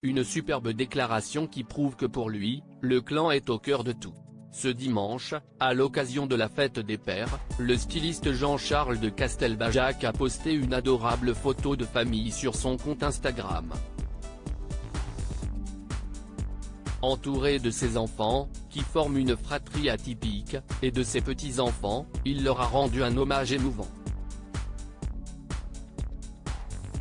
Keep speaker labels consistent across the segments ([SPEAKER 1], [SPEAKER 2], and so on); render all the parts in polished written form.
[SPEAKER 1] une superbe déclaration qui prouve que pour lui, le clan est au cœur de tout. Ce dimanche, à l'occasion de la fête des pères, le styliste Jean-Charles de Castelbajac a posté une adorable photo de famille sur son compte Instagram. Entouré de ses enfants, qui forment une fratrie atypique, et de ses petits-enfants, il leur a rendu un hommage émouvant.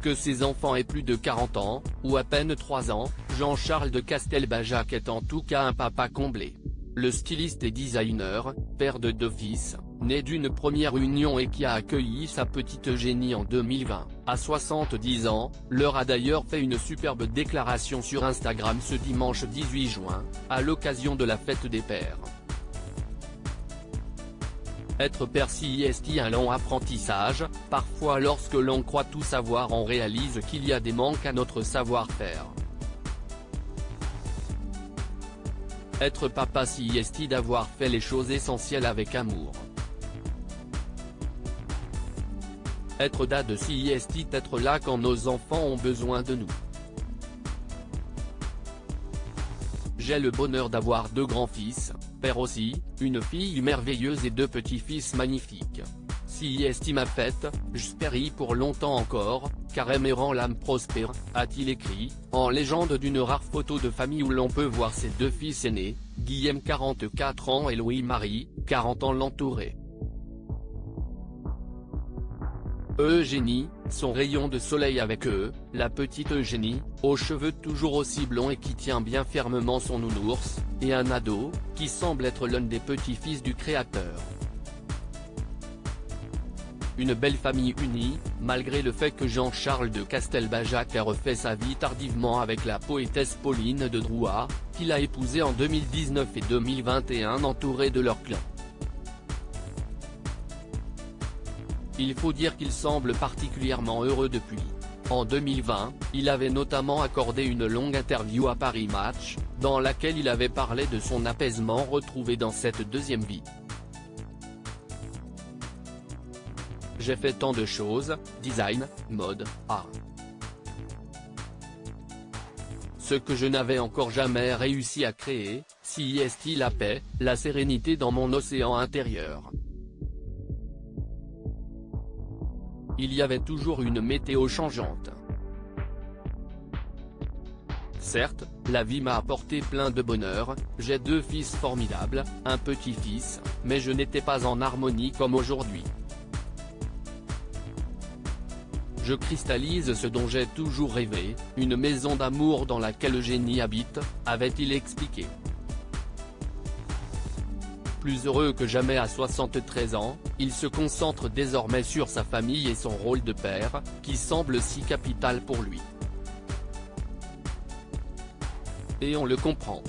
[SPEAKER 1] Que ses enfants aient plus de 40 ans, ou à peine 3 ans, Jean-Charles de Castelbajac est en tout cas un papa comblé. Le styliste et designer, père de 2 fils, né d'une première union et qui a accueilli sa petite Eugénie en 2020, à 70 ans, leur a d'ailleurs fait une superbe déclaration sur Instagram ce dimanche 18 juin, à l'occasion de la fête des pères. Être père c'est un long apprentissage, parfois lorsque l'on croit tout savoir on réalise qu'il y a des manques à notre savoir-faire. Être papa c'est d'avoir fait les choses essentielles avec amour. Être dad c'est être là quand nos enfants ont besoin de nous. J'ai le bonheur d'avoir 2 grands-fils, père aussi, une fille merveilleuse et 2 petits-fils magnifiques. C'est ma fête, j'espère y pour longtemps encore, car aimer rend l'âme prospère, a-t-il écrit, en légende d'une rare photo de famille où l'on peut voir ses 2 fils aînés, Guillaume 44 ans et Louis-Marie, 40 ans l'entouraient. Eugénie, son rayon de soleil avec eux, la petite Eugénie, aux cheveux toujours aussi blonds et qui tient bien fermement son nounours, et un ado, qui semble être l'un des petits-fils du créateur. Une belle famille unie, malgré le fait que Jean-Charles de Castelbajac a refait sa vie tardivement avec la poétesse Pauline de Drouhas, qu'il a épousée en 2019 et 2021 entouré de leur clan. Il faut dire qu'il semble particulièrement heureux depuis. En 2020, il avait notamment accordé une longue interview à Paris Match, dans laquelle il avait parlé de son apaisement retrouvé dans cette deuxième vie. J'ai fait tant de choses, design, mode, art. Ce que je n'avais encore jamais réussi à créer, c'est la paix, la sérénité dans mon océan intérieur. Il y avait toujours une météo changeante. Certes, la vie m'a apporté plein de bonheur, j'ai 2 fils formidables, un petit-fils, mais je n'étais pas en harmonie comme aujourd'hui. Je cristallise ce dont j'ai toujours rêvé, une maison d'amour dans laquelle Eugénie habite, avait-il expliqué. Plus heureux que jamais à 73 ans, il se concentre désormais sur sa famille et son rôle de père, qui semble si capital pour lui. Et on le comprend.